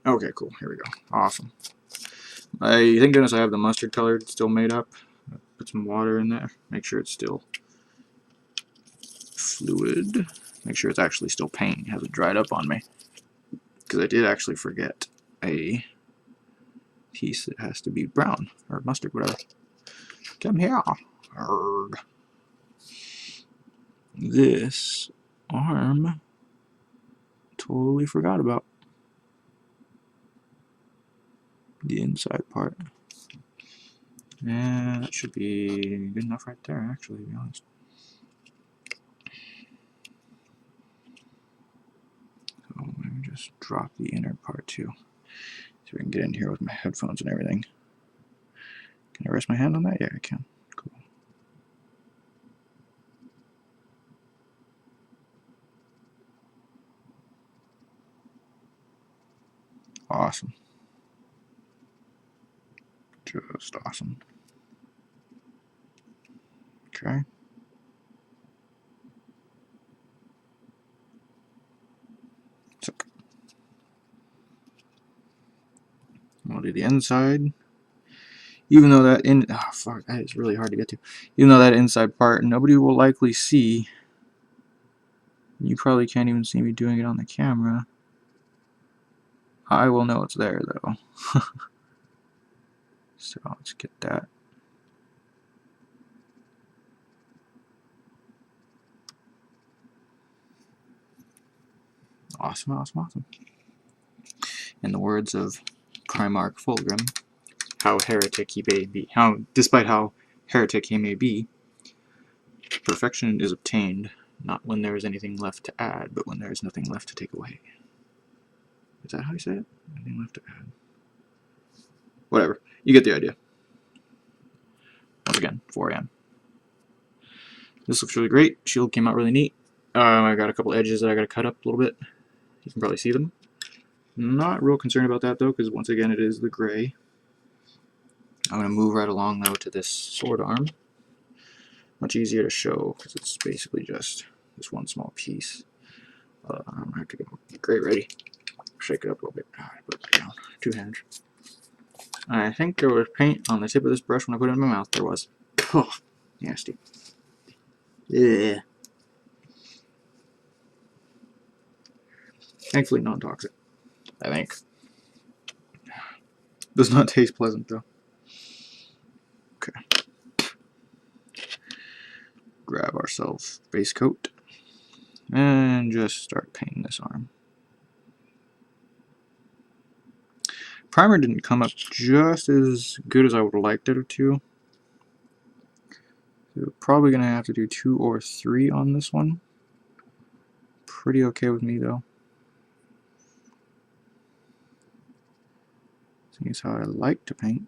Okay, cool. Here we go. Awesome. Thank goodness I have the mustard color still made up. Put some water in there. Make sure it's still fluid. Make sure it's actually still paint. It hasn't dried up on me. Because I did actually forget a piece that has to be brown. Or mustard, whatever. Come here. Arrgh. This arm, totally forgot about the inside part. And that should be good enough right there, actually, to be honest. So let me just drop the inner part too, so we can get in here with my headphones and everything. Can I rest my hand on that? Yeah, I can. Cool. Awesome. Just awesome. Okay. So we'll do the inside. Even though that that is really hard to get to. Even though that inside part nobody will likely see. You probably can't even see me doing it on the camera. I will know it's there though. So let's get that. Awesome, awesome, awesome. In the words of Primarch Fulgrim, despite how heretic he may be, perfection is obtained not when there is anything left to add, but when there is nothing left to take away. Is that how you say it? Nothing left to add. Whatever. You get the idea. Once again, 4 AM. This looks really great. Shield came out really neat. I got a couple edges that I got to cut up a little bit. You can probably see them. Not real concerned about that though, because once again it is the gray. I'm going to move right along though to this sword arm. Much easier to show because it's basically just this one small piece. I'm going to have to get my gray ready. Shake it up a little bit. Put it down. 2 hands. I think there was paint on the tip of this brush when I put it in my mouth. There was. Oh, nasty. Yeah. Thankfully non-toxic, I think. Does not taste pleasant though. Okay. Grab ourselves base coat and just start painting this arm. Primer didn't come up just as good as I would have liked it to. So we're probably going to have to do 2 or 3 on this one. Pretty okay with me though. Here's how I like to paint.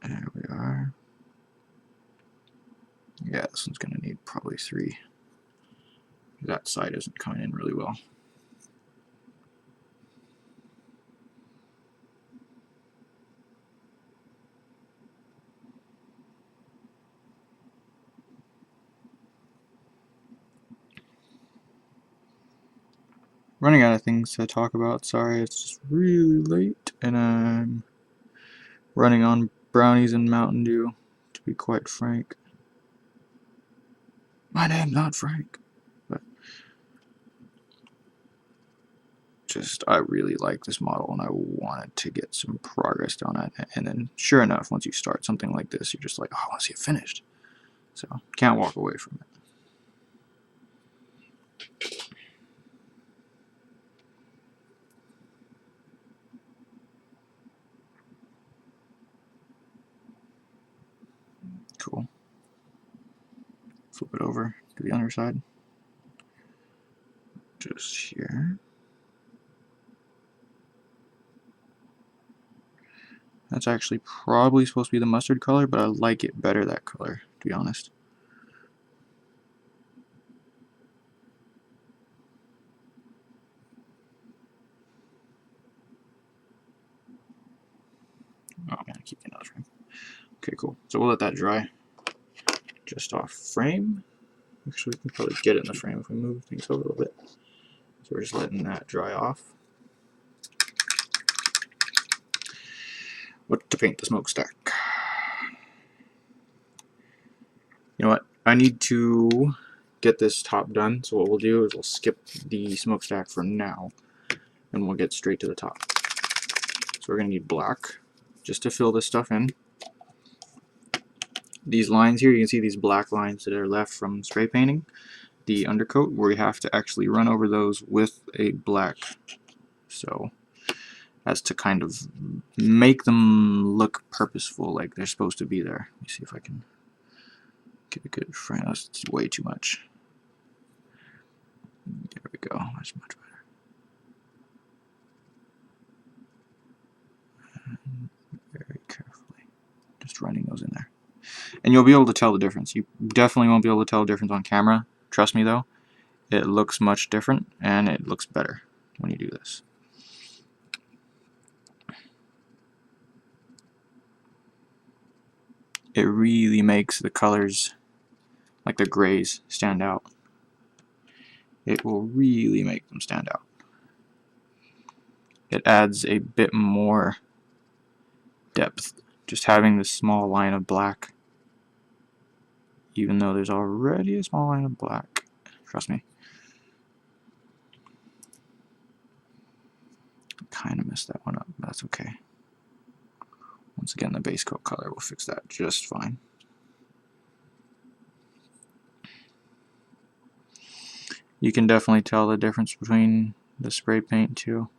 There we are. Yeah, this one's going to need probably 3. That side isn't coming in really well. Running out of things to talk about. Sorry, it's just really late and I'm running on brownies and Mountain Dew, to be quite frank. My name's not Frank, but just I really like this model and I wanted to get some progress on it. And then sure enough, once you start something like this, you're just like, oh, I want to see it finished. So can't walk away from it. Cool. Flip it over to the underside. Just here. That's actually probably supposed to be the mustard color, but I like it better that color, to be honest. Oh man, I keep getting out of frame. Okay, cool. So we'll let that dry. Just off frame. Actually, we can probably get it in the frame if we move things over a little bit. So we're just letting that dry off. What to paint the smokestack? You know what? I need to get this top done, so what we'll do is we'll skip the smokestack for now, and we'll get straight to the top. So we're going to need black just to fill this stuff in. These lines here, you can see these black lines that are left from spray painting the undercoat, where we have to actually run over those with a black, so as to kind of make them look purposeful, like they're supposed to be there. Let me see if I can get a good frame. That's way too much. There we go. That's much better. And very carefully, just running those in there, and you'll be able to tell the difference. You definitely won't be able to tell the difference on camera. Trust me though, it looks much different and it looks better when you do this. It really makes the colors, like the grays, stand out. It will really make them stand out. It adds a bit more depth, just having this small line of black, even though there's already a small line of black. Trust me. Kind of messed that one up, but that's okay. Once again, the base coat color will fix that just fine. You can definitely tell the difference between the spray paint too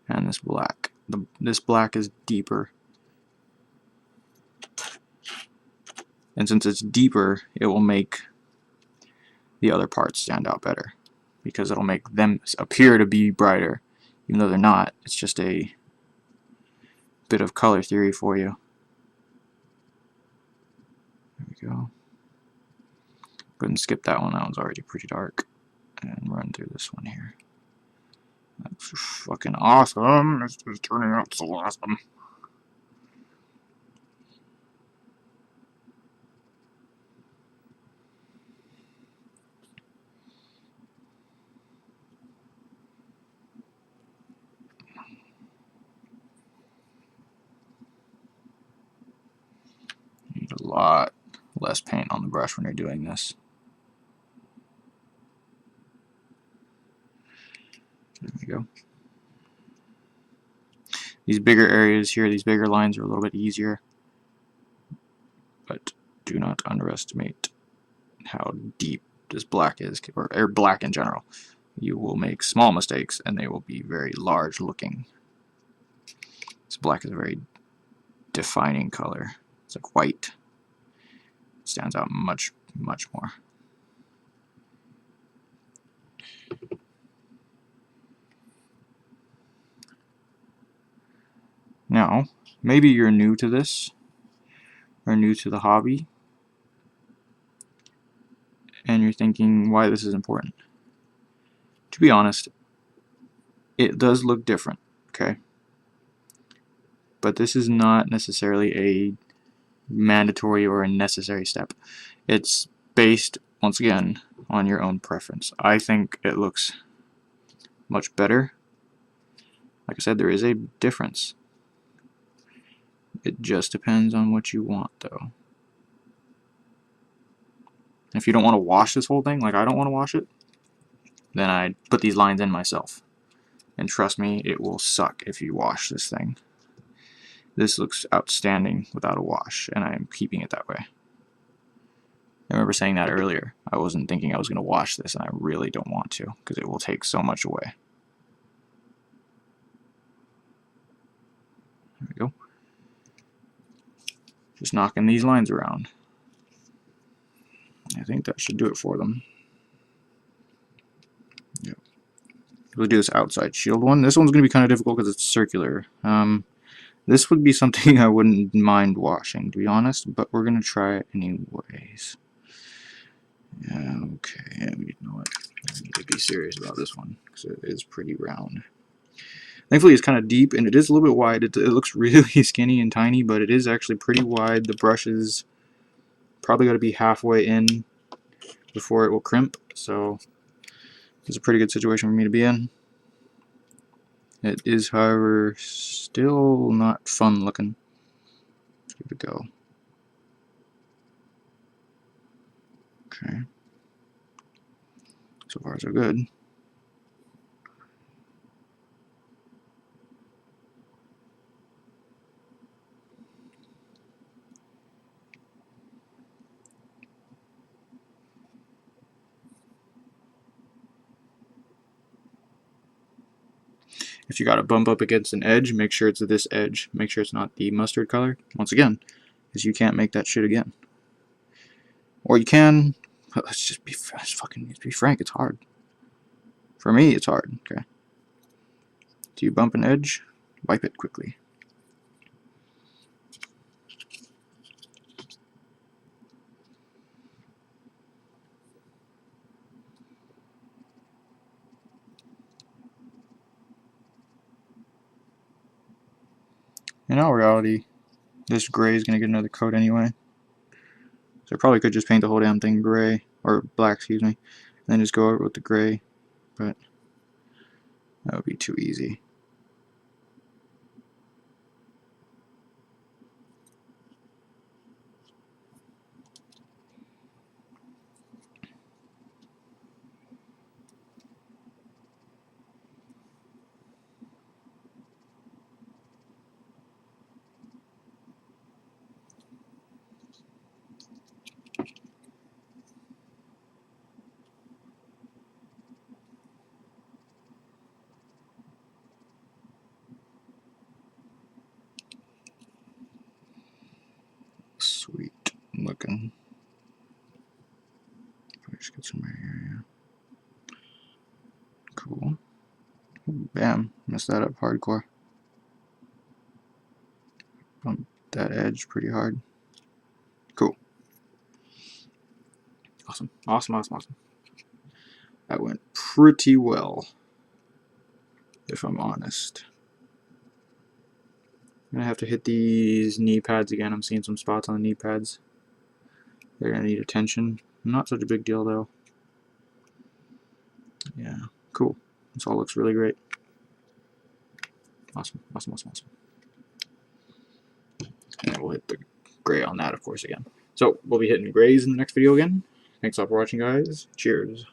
and this black. This black is deeper, and since it's deeper, it will make the other parts stand out better, because it'll make them appear to be brighter even though they're not. It's just a bit of color theory for you. There we go. Go ahead and skip that one. That one's already pretty dark, and run through this one here. That's fucking awesome. This is turning out so awesome. Need a lot less paint on the brush when you're doing this. There we go. These bigger areas here, these bigger lines are a little bit easier, but do not underestimate how deep this black is, or black in general. You will make small mistakes and they will be very large looking. This black is a very defining color. It's like white. It stands out much, much more. Now, maybe you're new to this, or new to the hobby, and you're thinking why this is important. To be honest, it does look different, okay? But this is not necessarily a mandatory or a necessary step. It's based, once again, on your own preference. I think it looks much better. Like I said, there is a difference. It just depends on what you want, though. If you don't want to wash this whole thing, like I don't want to wash it, then I put these lines in myself. And trust me, it will suck if you wash this thing. This looks outstanding without a wash, and I'm keeping it that way. I remember saying that earlier. I wasn't thinking I was going to wash this, and I really don't want to, because it will take so much away. There we go. Just knocking these lines around. I think that should do it for them. Yep. We'll do this outside shield one. This one's going to be kind of difficult because it's circular. This would be something I wouldn't mind washing, to be honest, but we're going to try it anyways. Yeah, okay, you know what? I need to be serious about this one because it is pretty round. Thankfully, it's kind of deep, and it is a little bit wide. It looks really skinny and tiny, but it is actually pretty wide. The brush is probably got to be halfway in before it will crimp, so It's a pretty good situation for me to be in. It is, however, still not fun looking. Let's give it a go. Okay. So far, so good. If you got to bump up against an edge, make sure it's this edge. Make sure it's not the mustard color. Once again, because you can't make that shit again. Or you can. Let's be frank. It's hard. For me, it's hard. Okay. Do you bump an edge? Wipe it quickly. In all reality, this gray is going to get another coat anyway. So I probably could just paint the whole damn thing gray, or black, excuse me, and then just go over it with the gray, but that would be too easy. Sweet looking. Just get some right here, yeah. Cool. Ooh, bam, messed that up hardcore. Bumped that edge pretty hard. Cool. Awesome. That went pretty well, if I'm honest. I'm gonna have to hit these knee pads again. I'm seeing some spots on the knee pads. They're gonna need attention. Not such a big deal though. Yeah, cool. This all looks really great. Awesome. And we'll hit the gray on that, of course, again. So we'll be hitting grays in the next video again. Thanks all for watching, guys. Cheers.